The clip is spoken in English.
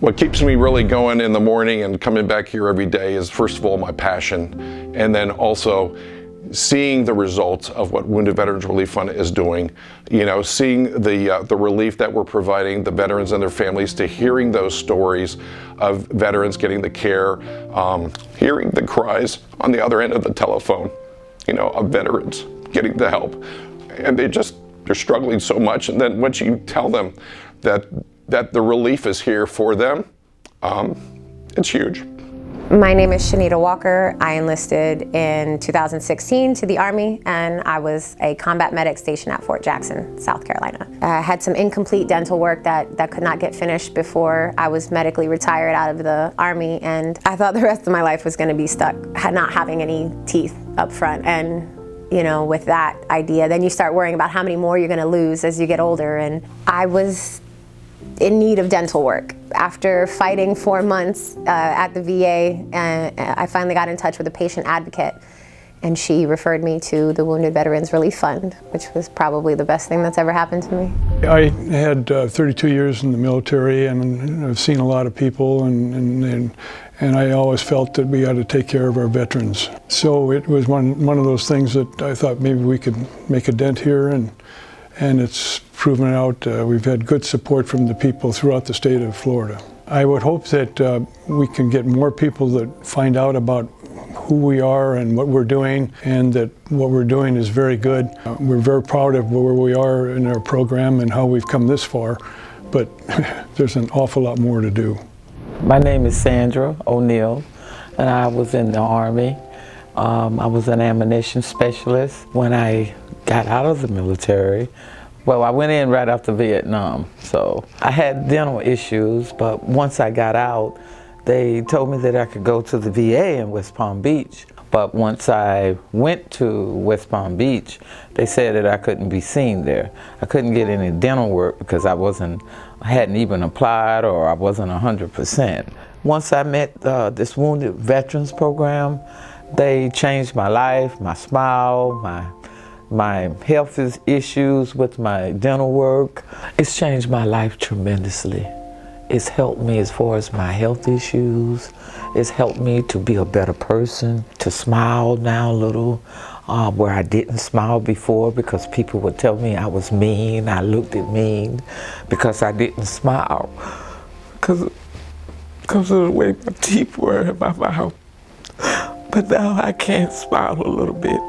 What keeps me really going in the morning and coming back here every day is, first of all, my passion, and then also seeing the results of what Wounded Veterans Relief Fund is doing. You know, seeing the relief that we're providing the veterans and their families, to hearing those stories of veterans getting the care, hearing the cries on the other end of the telephone, you know, of veterans getting the help. And they're struggling so much. And then once you tell them that the relief is here for them, it's huge. My name is Shanita Walker. I enlisted in 2016 to the Army, and I was a combat medic stationed at Fort Jackson, South Carolina. I had some incomplete dental work that could not get finished before I was medically retired out of the Army, and I thought the rest of my life was going to be stuck not having any teeth up front. And you know, with that idea, then you start worrying about how many more you're going to lose as you get older, and I was in need of dental work. After fighting 4 months at the VA, I finally got in touch with a patient advocate, and she referred me to the Wounded Veterans Relief Fund, which was probably the best thing that's ever happened to me. I had 32 years in the military, and I've seen a lot of people, and I always felt that we ought to take care of our veterans. So it was one of those things that I thought maybe we could make a dent here, and it's proven out. We've had good support from the people throughout the state of Florida. I would hope that we can get more people that find out about who we are and what we're doing, and that what we're doing is very good. We're very proud of where we are in our program and how we've come this far, but there's an awful lot more to do. My name is Sandra O'Neill, and I was in the Army. I was an ammunition specialist. When I got out of the military, well, I went in right after Vietnam, so I had dental issues, but once I got out, they told me that I could go to the VA in West Palm Beach. But once I went to West Palm Beach, they said that I couldn't be seen there. I couldn't get any dental work because I hadn't even applied, or I wasn't 100%. Once I met this Wounded Veterans program, they changed my life, my smile, my health issues with my dental work. It's changed my life tremendously. It's helped me as far as my health issues. It's helped me to be a better person, to smile now a little, where I didn't smile before because people would tell me I was mean, I looked mean because I didn't smile, because of the way my teeth were in my mouth. But now I can smile a little bit.